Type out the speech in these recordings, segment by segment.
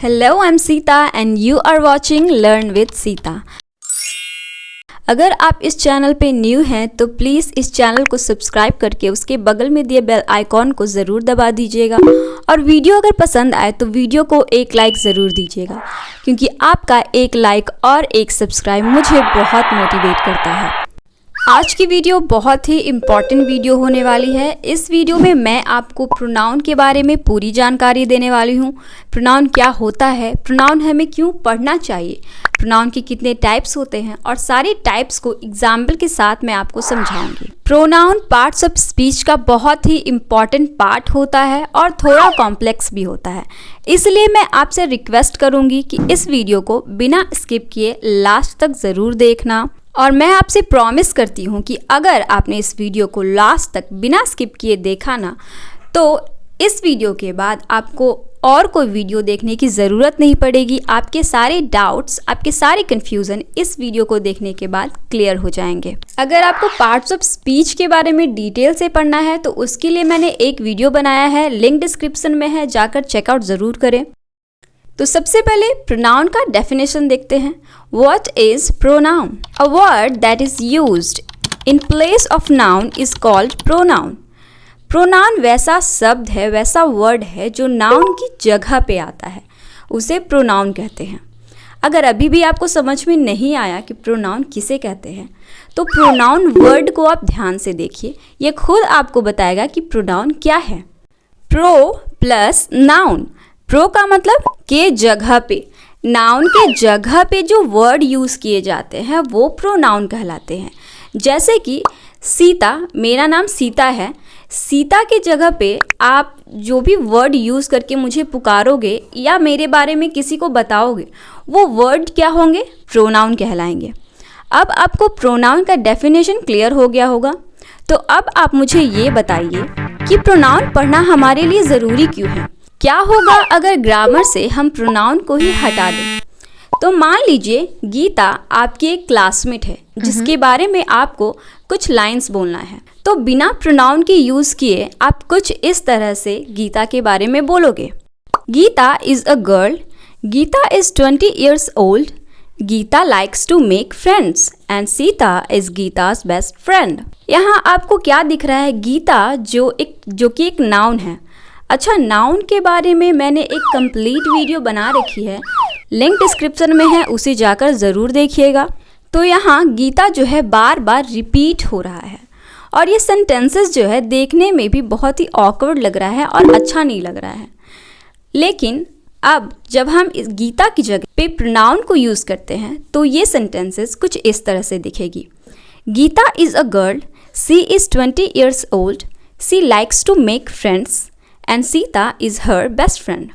Hello, I'm Sita and you are watching Learn with Sita। अगर आप इस channel पे न्यू हैं तो प्लीज़ इस चैनल को सब्सक्राइब करके उसके बगल में दिए बेल आइकॉन को ज़रूर दबा दीजिएगा और वीडियो अगर पसंद आए तो वीडियो को एक लाइक ज़रूर दीजिएगा, क्योंकि आपका एक लाइक और एक सब्सक्राइब मुझे बहुत मोटिवेट करता है। आज की वीडियो बहुत ही इम्पॉर्टेंट वीडियो होने वाली है। इस वीडियो में मैं आपको प्रोनाउन के बारे में पूरी जानकारी देने वाली हूँ। प्रोनाउन क्या होता है, प्रोनाउन हमें क्यों पढ़ना चाहिए, प्रोनाउन के कितने टाइप्स होते हैं और सारे टाइप्स को एग्जाम्पल के साथ मैं आपको समझाऊंगी। प्रोनाउन पार्ट्स ऑफ स्पीच का बहुत ही इम्पॉर्टेंट पार्ट होता है और थोड़ा कॉम्प्लेक्स भी होता है, इसलिए मैं आपसे रिक्वेस्ट करूँगी कि इस वीडियो को बिना स्किप किए लास्ट तक ज़रूर देखना। और मैं आपसे प्रॉमिस करती हूँ कि अगर आपने इस वीडियो को लास्ट तक बिना स्किप किए देखा ना, तो इस वीडियो के बाद आपको और कोई वीडियो देखने की ज़रूरत नहीं पड़ेगी। आपके सारे डाउट्स, आपके सारे कन्फ्यूज़न इस वीडियो को देखने के बाद क्लियर हो जाएंगे। अगर आपको पार्ट्स ऑफ स्पीच के बारे में डिटेल से पढ़ना है तो उसके लिए मैंने एक वीडियो बनाया है, लिंक डिस्क्रिप्शन में है, जाकर चेकआउट ज़रूर करें। तो सबसे पहले प्रोनाउन का डेफिनेशन देखते हैं। What is pronoun? A word that is used in place of noun is called pronoun. Pronoun वैसा शब्द है, वैसा वर्ड है जो नाउन की जगह पे आता है, उसे प्रोनाउन कहते हैं। अगर अभी भी आपको समझ में नहीं आया कि प्रोनाउन किसे कहते हैं, तो प्रोनाउन वर्ड को आप ध्यान से देखिए, ये खुद आपको बताएगा कि प्रोनाउन क्या है। Pro plus noun. प्रो का मतलब के जगह पे, नाउन के जगह पे जो वर्ड यूज़ किए जाते हैं वो प्रोनाउन कहलाते हैं। जैसे कि सीता, मेरा नाम सीता है, सीता के जगह पे आप जो भी वर्ड यूज़ करके मुझे पुकारोगे या मेरे बारे में किसी को बताओगे, वो वर्ड क्या होंगे? प्रोनाउन कहलाएंगे। अब आपको प्रोनाउन का डेफिनेशन क्लियर हो गया होगा, तो अब आप मुझे ये बताइए कि प्रोनाउन पढ़ना हमारे लिए ज़रूरी क्यों है। क्या होगा अगर ग्रामर से हम प्रोनाउन को ही हटा दें? तो मान लीजिए गीता आपकी एक क्लासमेट है जिसके बारे में आपको कुछ लाइंस बोलना है, तो बिना प्रोनाउन के यूज़ किए आप कुछ इस तरह से गीता के बारे में बोलोगे। Geeta is a girl, Geeta is 20 years old, Geeta likes to make friends and Sita is Geeta's best friend. यहाँ आपको क्या दिख रहा है? गीता जो कि एक नाउन है। अच्छा, नाउन के बारे में मैंने एक कंप्लीट वीडियो बना रखी है, लिंक डिस्क्रिप्शन में है, उसे जाकर ज़रूर देखिएगा। तो यहाँ गीता जो है बार बार रिपीट हो रहा है और ये सेंटेंसेस जो है देखने में भी बहुत ही ऑकवर्ड लग रहा है और अच्छा नहीं लग रहा है। लेकिन अब जब हम इस गीता की जगह पे प्रोनाउन को यूज़ करते हैं तो ये सेंटेंसेस कुछ इस तरह से दिखेगी। Geeta is a girl, she is 20 years old, she likes to make friends and Sita is her best friend.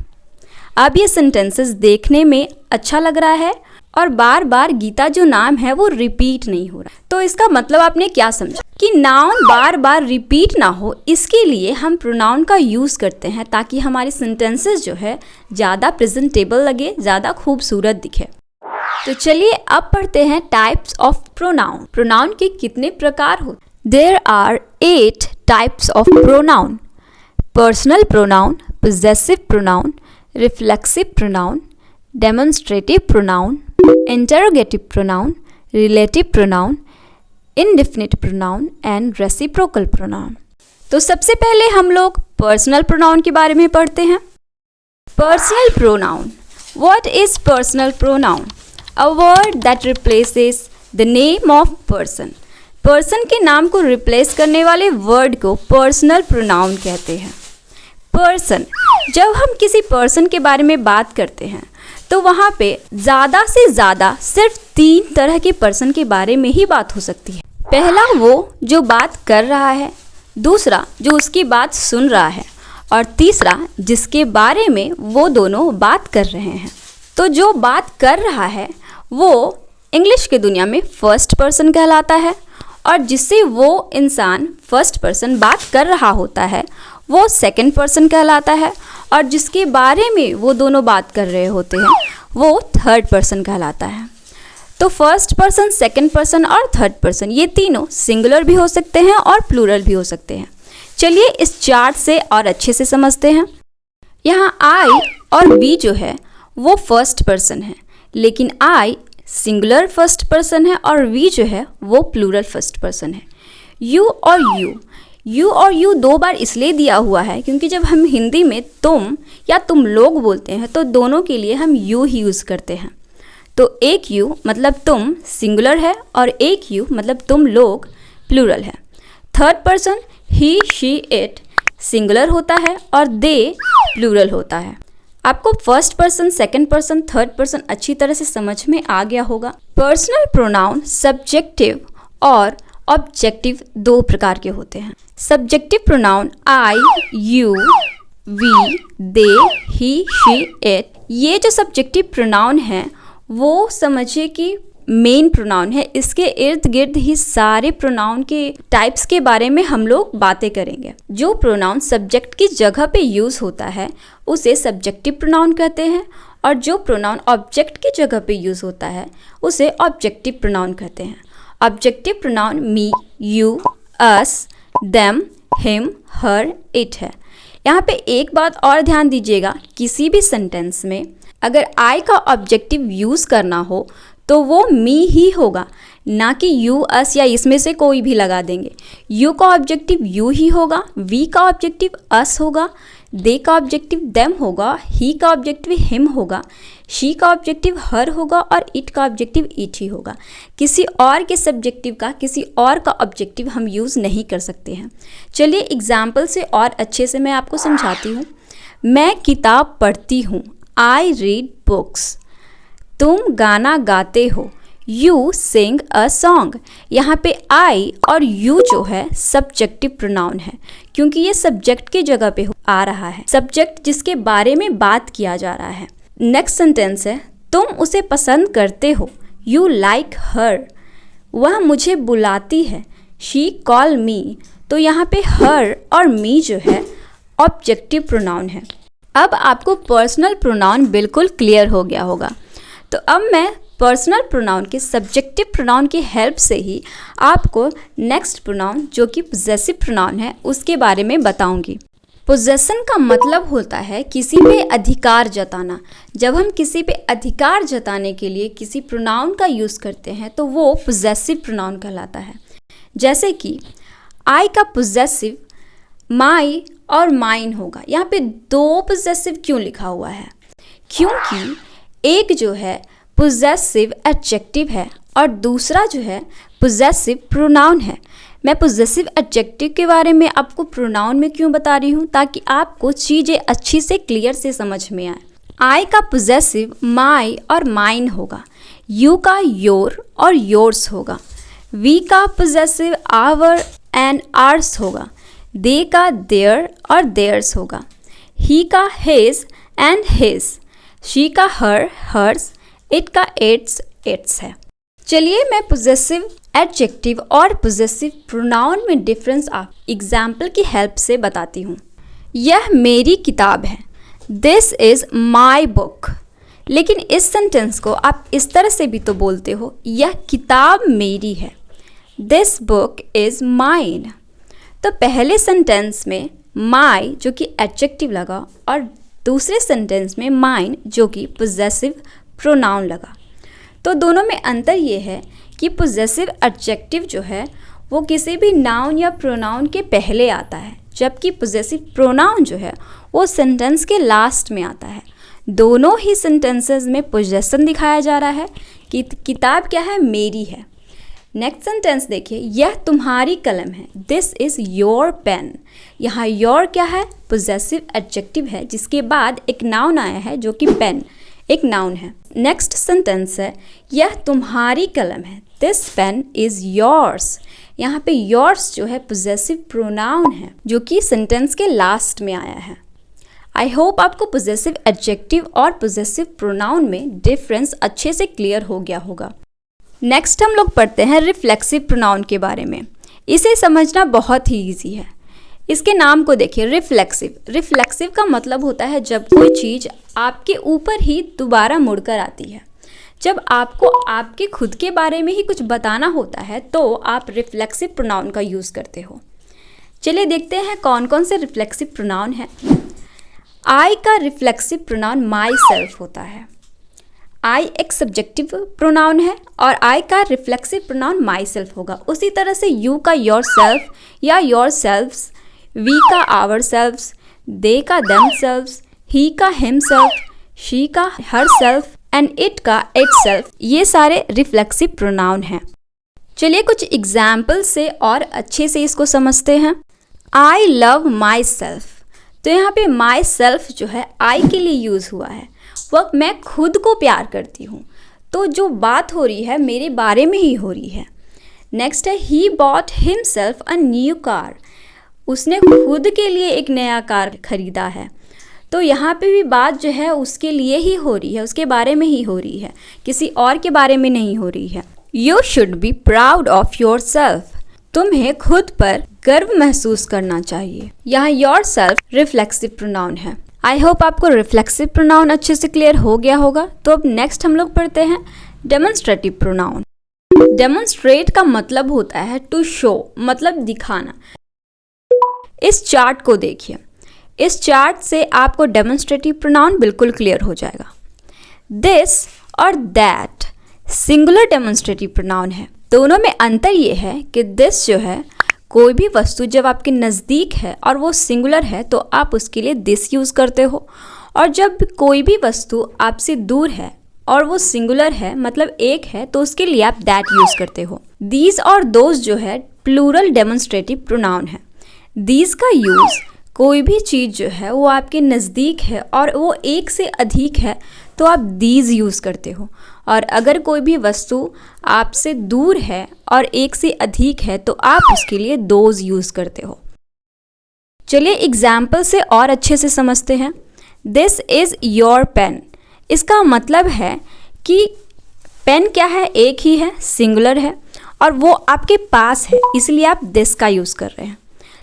अब ये सेंटेंसेस देखने में अच्छा लग रहा है और बार बार गीता जो नाम है वो रिपीट नहीं हो रहा। तो इसका मतलब आपने क्या समझा कि नाउन बार बार रिपीट ना हो, इसके लिए हम प्रोनाउन का यूज़ करते हैं ताकि हमारे सेंटेंसेस जो है ज़्यादा प्रेजेंटेबल लगे, ज़्यादा खूबसूरत दिखे। तो चलिए अब पढ़ते हैं टाइप्स ऑफ प्रोनाउन। प्रोनाउन के कितने प्रकार हो? There are 8 types of pronoun. Personal pronoun, possessive pronoun, reflexive pronoun, demonstrative pronoun, interrogative pronoun, relative pronoun, indefinite pronoun and reciprocal pronoun। तो सबसे पहले हम लोग पर्सनल प्रोनाउन के बारे में पढ़ते हैं। Personal pronoun. What is personal pronoun? A word that replaces the name of person। Person के नाम को रिप्लेस करने वाले वर्ड को पर्सनल प्रोनाउन कहते हैं। पर्सन, जब हम किसी पर्सन के बारे में बात करते हैं तो वहाँ पे ज़्यादा से ज़्यादा सिर्फ 3 तरह के पर्सन के बारे में ही बात हो सकती है। पहला वो जो बात कर रहा है, दूसरा जो उसकी बात सुन रहा है और तीसरा जिसके बारे में वो दोनों बात कर रहे हैं। तो जो बात कर रहा है वो इंग्लिश की दुनिया में फर्स्ट पर्सन कहलाता है और जिससे वो इंसान फर्स्ट पर्सन बात कर रहा होता है वो सेकंड पर्सन कहलाता है और जिसके बारे में वो दोनों बात कर रहे होते हैं वो थर्ड पर्सन कहलाता है। तो फर्स्ट पर्सन, सेकंड पर्सन और थर्ड पर्सन ये तीनों सिंगुलर भी हो सकते हैं और प्लूरल भी हो सकते हैं। चलिए इस चार्ट से और अच्छे से समझते हैं। यहाँ आई और वी जो है वो फर्स्ट पर्सन है, लेकिन आई सिंगुलर फर्स्ट पर्सन है और वी जो है वो प्लूरल फर्स्ट पर्सन है। यू और यू 2 बार इसलिए दिया हुआ है क्योंकि जब हम हिंदी में तुम या तुम लोग बोलते हैं तो दोनों के लिए हम यू ही यूज़ करते हैं। तो एक यू मतलब तुम सिंगुलर है और एक यू मतलब तुम लोग प्लूरल है। Third person he she it singular होता है और दे प्लूरल होता है। आपको first person, second person, third person अच्छी तरह से समझ में आ गया होगा। पर्सनल प्रोनाउन सब्जेक्टिव और ऑब्जेक्टिव 2 प्रकार के होते हैं। Subjective pronoun I, you, we, they, he, she, it, ये जो सब्जेक्टिव प्रोनाउन है वो समझिए कि मेन प्रोनाउन है। इसके इर्द गिर्द ही सारे प्रोनाउन के टाइप्स के बारे में हम लोग बातें करेंगे। जो प्रोनाउन सब्जेक्ट की जगह पे यूज़ होता है उसे सब्जेक्टिव प्रोनाउन कहते हैं और जो प्रोनाउन ऑब्जेक्ट की जगह पे यूज़ होता है उसे ऑब्जेक्टिव प्रोनाउन कहते हैं। Objective pronoun me, you, us, them, him, her, it है। यहाँ पे एक बात और ध्यान दीजिएगा, किसी भी सेंटेंस में अगर आई का ऑब्जेक्टिव यूज़ करना हो तो वो मी ही होगा, ना कि यू, अस या इसमें से कोई भी लगा देंगे। यू का ऑब्जेक्टिव यू ही होगा, वी का ऑब्जेक्टिव अस होगा, दे का ऑब्जेक्टिव देम होगा, ही का ऑब्जेक्टिव हिम होगा, शी का ऑब्जेक्टिव हर होगा और इट का ऑब्जेक्टिव इट ही होगा। किसी और के सब्जेक्टिव का किसी और का ऑब्जेक्टिव हम यूज़ नहीं कर सकते हैं। चलिए एग्जाम्पल से और अच्छे से मैं आपको समझाती हूँ। मैं किताब पढ़ती हूँ, आई रीड बुक्स। तुम गाना गाते हो, यू सिंग अ सॉन्ग। यहाँ पे आई और यू जो है सब्जेक्टिव प्रोनाउन है क्योंकि ये सब्जेक्ट की जगह पे आ रहा है, सब्जेक्ट जिसके बारे में बात किया जा रहा है। नेक्स्ट सेंटेंस है तुम उसे पसंद करते हो, यू लाइक हर। वह मुझे बुलाती है, शी कॉल मी। तो यहाँ पे हर और मी जो है ऑब्जेक्टिव प्रोनाउन है। अब आपको पर्सनल प्रोनाउन बिल्कुल क्लियर हो गया होगा। तो अब मैं पर्सनल प्रोनाउन के सब्जेक्टिव प्रोनाउन की हेल्प से ही आपको नेक्स्ट प्रोनाउन जो कि पोजेसिव प्रोनाउन है उसके बारे में बताऊंगी। पोजेसन का मतलब होता है किसी पे अधिकार जताना। जब हम किसी पे अधिकार जताने के लिए किसी प्रोनाउन का यूज़ करते हैं तो वो पोजेसिव प्रोनाउन कहलाता है। जैसे कि आई का पोजेसिव माई और माइन होगा। यहाँ पे 2 पोजेसिव क्यों लिखा हुआ है? क्योंकि एक जो है पोजेसिव एडजेक्टिव है और दूसरा जो है पोजेसिव प्रोनाउन है। मैं पोजेसिव एडजेक्टिव के बारे में आपको प्रोनाउन में क्यों बता रही हूँ, ताकि आपको चीज़ें अच्छी से क्लियर से समझ में आए। आई का पोजेसिव माई और माइन होगा, यू का योर और योर्स होगा, वी का पोजेसिव आवर एंड आर्स होगा, दे का देयर और देयर्स होगा, ही का हिज एंड हिज, शी का हर हर्स, इट का इट्स इट्स है। चलिए मैं पोजेसिव एडजेक्टिव और पोजेसिव प्रोनाउन में डिफरेंस आप एग्जाम्पल की हेल्प से बताती हूँ। यह मेरी किताब है, दिस इज़ माई बुक। लेकिन इस सेंटेंस को आप इस तरह से भी तो बोलते हो, यह किताब मेरी है, दिस बुक इज़ माइन। तो पहले सेंटेंस में माई जो कि एडजेक्टिव लगा और दूसरे सेंटेंस में माइन जो कि पोजेसिव प्रोनाउन लगा। तो दोनों में अंतर ये है कि पोजेसिव एडजेक्टिव जो है वो किसी भी नाउन या प्रोनाउन के पहले आता है, जबकि पोजेसिव प्रोनाउन जो है वो सेंटेंस के लास्ट में आता है। दोनों ही सेंटेंसेस में पोजेसन दिखाया जा रहा है कि किताब क्या है, मेरी है। नेक्स्ट सेंटेंस देखिए, यह तुम्हारी कलम है, दिस इज़ योर पेन। यहाँ योर क्या है, पोजेसिव एडजेक्टिव है जिसके बाद एक नाउन आया है जो कि पेन एक नाउन है। नेक्स्ट सेंटेंस है, यह तुम्हारी कलम है, दिस पेन इज़ योर्स। यहाँ पे योर्स जो है पोजेसिव प्रोनाउन है जो कि सेंटेंस के लास्ट में आया है। आई होप आपको पोजेसिव एडजेक्टिव और पोजेसिव प्रोनाउन में डिफरेंस अच्छे से क्लियर हो गया होगा। नेक्स्ट हम लोग पढ़ते हैं रिफ्लेक्सिव प्रोनाउन के बारे में। इसे समझना बहुत ही ईजी है। इसके नाम को देखिए, रिफ्लेक्सिव। रिफ्लेक्सिव का मतलब होता है जब कोई चीज़ आपके ऊपर ही दोबारा मुड़कर आती है। जब आपको आपके खुद के बारे में ही कुछ बताना होता है तो आप रिफ्लेक्सिव प्रोनाउन का यूज़ करते हो। चलिए देखते हैं कौन कौन से रिफ्लेक्सिव प्रोनाउन हैं। आई का रिफ्लेक्सिव प्रोनाउन माई सेल्फ होता है। आई एक सब्जेक्टिव प्रोनाउन है और आई का रिफ्लेक्सिव प्रोनाउन माई सेल्फ होगा। उसी तरह से यू का योर सेल्फ या योर सेल्फ्स, वी का आवर सेल्फ्स, दे का देम सेल्फ्स, ही का हिम सेल्फ, शी का हर सेल्फ एंड इट का इट सेल्फ, ये सारे रिफ्लेक्सिव प्रोनाउन हैं। चलिए कुछ एग्जाम्पल से और अच्छे से इसको समझते हैं। आई लव माई सेल्फ, तो यहाँ पे माई सेल्फ जो है आई के लिए यूज़ हुआ है, वह मैं खुद को प्यार करती हूँ। तो जो बात हो रही है मेरे बारे में ही हो रही है। नेक्स्ट है he bought himself a new car, उसने खुद के लिए एक नया कार खरीदा है। तो यहाँ पे भी बात जो है उसके लिए ही हो रही है, उसके बारे में ही हो रही है, किसी और के बारे में नहीं हो रही है। You should be proud of your self, तुम्हें खुद पर गर्व महसूस करना चाहिए। यहाँ योर सेल्फ रिफ्लेक्सिव प्रोनाउन है। आई होप आपको रिफ्लेक्सिव प्रोनाउन अच्छे से क्लियर हो गया होगा। तो अब नेक्स्ट हम लोग पढ़ते हैं डेमोन्स्ट्रेटिव प्रोनाउन। डेमोन्स्ट्रेट का मतलब होता है टू शो, मतलब दिखाना। इस चार्ट को देखिए, इस चार्ट से आपको डेमोन्स्ट्रेटिव प्रोनाउन बिल्कुल क्लियर हो जाएगा। दिस और दैट सिंगुलर डेमोन्स्ट्रेटिव प्रोनाउन है। दोनों में अंतर ये है कि दिस जो है, कोई भी वस्तु जब आपके नज़दीक है और वो सिंगुलर है तो आप उसके लिए दिस यूज़ करते हो, और जब कोई भी वस्तु आपसे दूर है और वो सिंगुलर है मतलब एक है तो उसके लिए आप दैट यूज़ करते हो। दीज और दोज जो है प्लूरल डेमोन्स्ट्रेटिव प्रोनाउन है। दीज का यूज़ कोई भी चीज़ जो है वो आपके नज़दीक है और वो एक से अधिक है तो आप दीज यूज़ करते हो, और अगर कोई भी वस्तु आपसे दूर है और एक से अधिक है तो आप उसके लिए दोज यूज़ करते हो। चलिए एग्जाम्पल से और अच्छे से समझते हैं। दिस इज़ योर पेन, इसका मतलब है कि पेन क्या है, एक ही है, सिंगुलर है और वो आपके पास है, इसलिए आप दिस का यूज़ कर रहे हैं।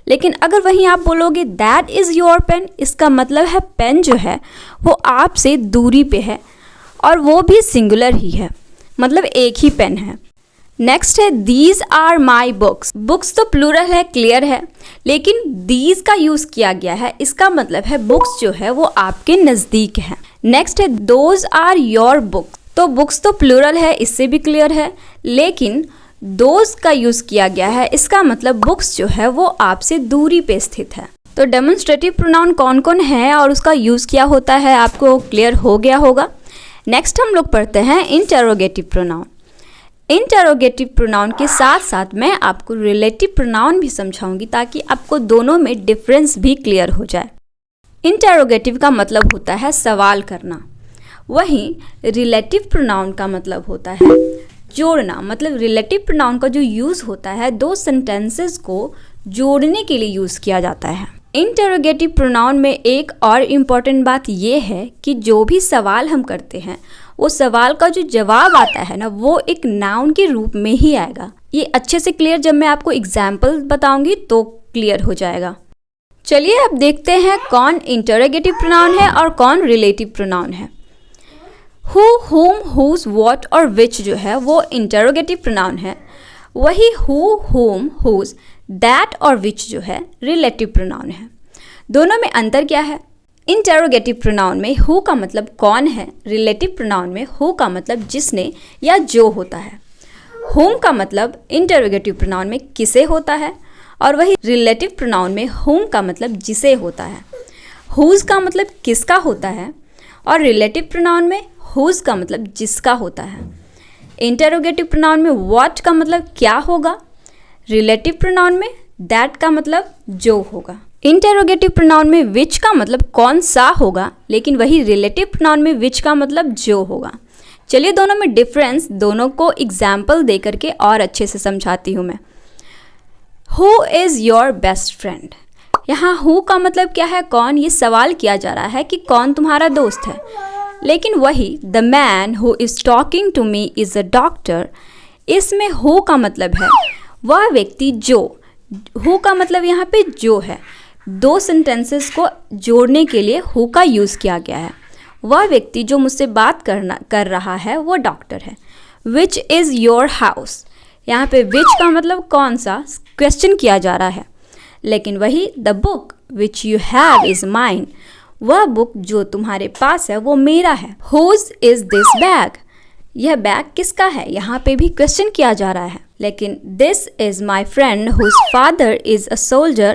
लेकिन अगर वहीं आप बोलोगे दैट इज़ योर पेन, इसका मतलब है पेन जो है वो आपसे दूरी पे है और वो भी सिंगुलर ही है, मतलब एक ही पेन है। नेक्स्ट है these are my books. Books तो प्लूरल है, क्लियर है, लेकिन दीज का यूज़ किया गया है, इसका मतलब है बुक्स जो है वो आपके नज़दीक है। नेक्स्ट है दोज आर योर बुक्स, तो बुक्स तो प्लूरल है, इससे भी क्लियर है, लेकिन दोज का यूज़ किया गया है, इसका मतलब बुक्स जो है वो आपसे दूरी पे स्थित है। तो डेमोन्स्ट्रेटिव प्रोनाउन कौन कौन है और उसका यूज़ क्या होता है आपको क्लियर हो गया होगा। नेक्स्ट हम लोग पढ़ते हैं इंटरोगेटिव प्रोनाउन। इंटरोगेटिव प्रोनाउन के साथ साथ मैं आपको रिलेटिव प्रोनाउन भी समझाऊंगी ताकि आपको दोनों में डिफरेंस भी क्लियर हो जाए। इंटरोगेटिव का मतलब होता है सवाल करना, वहीं रिलेटिव प्रोनाउन का मतलब होता है जोड़ना। मतलब रिलेटिव प्रोनाउन का जो यूज़ होता है दो सेंटेंसेस को जोड़ने के लिए यूज़ किया जाता है। इंटरोगेटिव प्रोनाउन में एक और इम्पॉर्टेंट बात यह है कि जो भी सवाल हम करते हैं वो सवाल का जो जवाब आता है ना वो एक नाउन के रूप में ही आएगा। ये अच्छे से क्लियर जब मैं आपको एग्जाम्पल बताऊंगी तो क्लियर हो जाएगा। चलिए अब देखते हैं कौन इंटरोगेटिव प्रोनाउन है और कौन रिलेटिव प्रोनाउन है। हु, हुम, हुज, व्हाट और विच जो है वो इंटरोगेटिव प्रोनाउन है, वही हु, हुम, हुज, दैट और विच जो है रिलेटिव प्रोनाउन है। दोनों में अंतर क्या है? इंटरोगेटिव प्रोनाउन में हु का मतलब कौन है, रिलेटिव प्रोनाउन में हु का मतलब जिसने या जो होता है। हुम का मतलब इंटरोगेटिव प्रोनाउन में किसे होता है और वही रिलेटिव प्रोनाउन में हुम का मतलब जिसे होता है। हुज का मतलब किसका होता है और रिलेटिव प्रोनाउन में हुज का मतलब जिसका होता है। इंटरोगेटिव प्रोनाउन में व्हाट का मतलब क्या होगा, रिलेटिव प्रोनाउन में दैट का मतलब जो होगा। इंटरोगेटिव प्रोनाउन में विच का मतलब कौन सा होगा, लेकिन वही रिलेटिव प्रोनाउन में विच का मतलब जो होगा। चलिए दोनों में डिफरेंस, दोनों को एग्जाम्पल दे करके और अच्छे से समझाती हूँ मैं। Who is your best friend, यहाँ हु का मतलब क्या है, कौन, ये सवाल किया जा रहा है कि कौन तुम्हारा दोस्त है। लेकिन वही the man who is talking to me is a doctor, इसमें हु का मतलब है वह व्यक्ति जो, हु का मतलब यहाँ पे जो है। दो सेंटेंसेस को जोड़ने के लिए हु का यूज़ किया गया है। वह व्यक्ति जो मुझसे बात कर रहा है वो डॉक्टर है। विच इज़ योर हाउस, यहाँ पे विच का मतलब कौन सा, क्वेश्चन किया जा रहा है। लेकिन वही the book which you have is mine, वह बुक जो तुम्हारे पास है वो मेरा है। Whose is this bag? यह बैग किसका है? यहाँ पे भी क्वेश्चन किया जा रहा है। लेकिन this is my friend whose father is a soldier,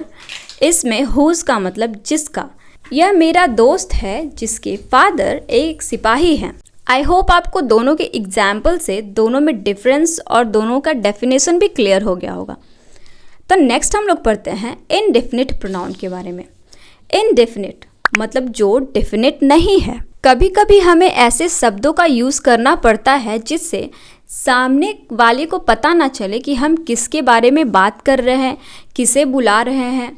इसमें whose का मतलब जिसका। यह मेरा दोस्त है जिसके फादर एक सिपाही हैं। आई होप आपको दोनों के एग्जाम्पल से दोनों में डिफरेंस और दोनों का डेफिनेशन भी क्लियर हो गया होगा। तो नेक्स्ट हम लोग पढ़ते हैं इनडेफिनिट प्रोनाउन के बारे में। इनडेफिनिट मतलब जो डेफिनिट नहीं है। कभी कभी हमें ऐसे शब्दों का यूज़ करना पड़ता है जिससे सामने वाले को पता ना चले कि हम किसके बारे में बात कर रहे हैं, किसे बुला रहे हैं।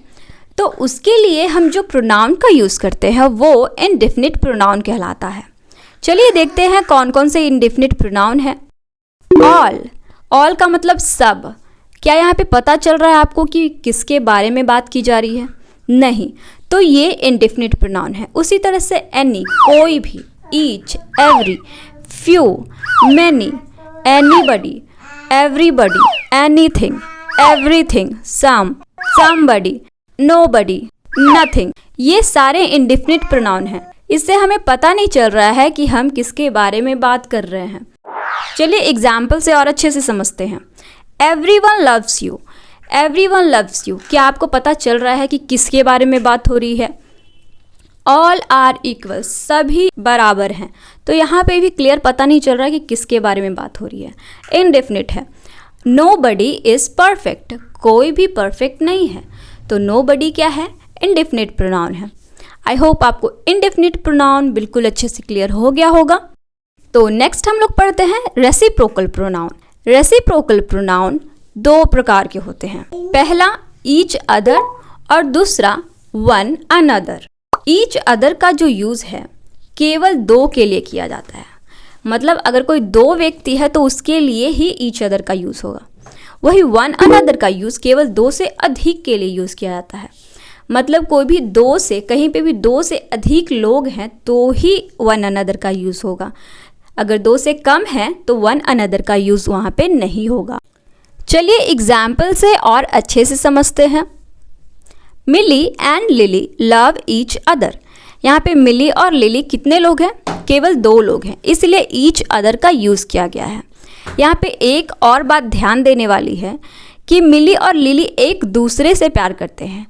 तो उसके लिए हम जो प्रोनाउन का यूज़ करते हैं वो इनडेफिनिट प्रोनाउन कहलाता है। चलिए देखते हैं कौन कौन से इनडेफिनिट प्रोनाउन है। ऑल, ऑल का मतलब सब। क्या यहाँ पे पता चल रहा है आपको कि किसके बारे में बात की जा रही है? नहीं, तो ये इनडेफिनिट प्रोनाउन है। उसी तरह से एनी, कोई भी, each, every, few, many, anybody, everybody, anything, everything, some, somebody, nobody, nothing, ये सारे इनडेफिनिट प्रोनाउन हैं। इससे हमें पता नहीं चल रहा है कि हम किसके बारे में बात कर रहे हैं। चलिए एग्जाम्पल से और अच्छे से समझते हैं। Everyone loves you, everyone loves you, क्या आपको पता चल रहा है कि किसके बारे में बात हो रही है? ऑल आर इक्वल, सभी बराबर हैं। तो यहाँ पे भी क्लियर पता नहीं चल रहा है कि किसके बारे में बात हो रही है। इनडेफिनिट है। नोबडी इज़ परफेक्ट, कोई भी परफेक्ट नहीं है। तो नोबडी क्या है? इनडेफिनिट प्रोनाउन है। आई होप आपको इनडेफिनिट प्रोनाउन बिल्कुल अच्छे से क्लियर हो गया होगा। तो नेक्स्ट हम लोग पढ़ते हैं रेसिप्रोकल प्रोनाउन। रेसिप्रोकल प्रोनाउन दो प्रकार के होते हैं। पहला ईच अदर और दूसरा वन अनदर। ईच अदर का जो यूज़ है केवल दो के लिए किया जाता है। मतलब अगर कोई दो व्यक्ति है तो उसके लिए ही ईच अदर का यूज़ होगा। वही वन अनदर का यूज़ केवल दो से अधिक के लिए यूज़ किया जाता है। मतलब कोई भी दो से, कहीं पे भी दो से अधिक लोग हैं तो ही वन अनदर का यूज़ होगा। अगर दो से कम है तो वन अनदर का यूज़ वहाँ पे नहीं होगा। चलिए एग्जाम्पल से और अच्छे से समझते हैं। Milly and Lily love each other. यहाँ पे मिली और लिली कितने लोग हैं? केवल दो लोग हैं, इसलिए ईच अदर का यूज़ किया गया है। यहाँ पे एक और बात ध्यान देने वाली है कि मिली और लिली एक दूसरे से प्यार करते हैं।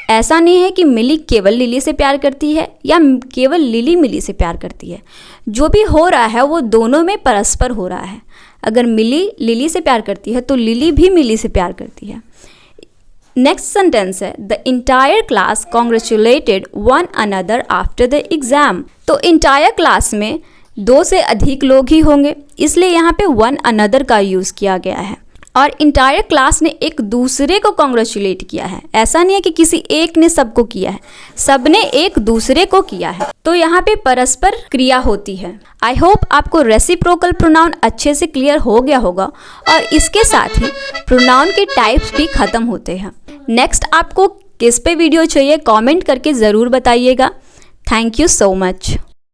ऐसा नहीं है कि मिली केवल लिली से प्यार करती है या केवल लिली मिली से प्यार करती है। जो भी हो रहा है वो दोनों में परस्पर हो रहा है। अगर मिली लिली से प्यार करती है तो लिली भी मिली से प्यार करती है। नेक्स्ट सेंटेंस है the entire class congratulated one another after the exam. तो इंटायर क्लास में दो से अधिक लोग ही होंगे, इसलिए यहाँ पे वन अनदर का यूज़ किया गया है। और इंटायर क्लास ने एक दूसरे को कॉन्ग्रेचुलेट किया है। ऐसा नहीं है कि किसी एक ने सबको किया है, सबने एक दूसरे को किया है। तो यहाँ पे परस्पर क्रिया होती है। आई होप आपको रेसिप्रोकल प्रोनाउन अच्छे से क्लियर हो गया होगा और इसके साथ ही प्रोनाउन के टाइप्स भी खत्म होते हैं। नेक्स्ट आपको किस पे वीडियो चाहिए कमेंट करके ज़रूर बताइएगा। Thank you so much.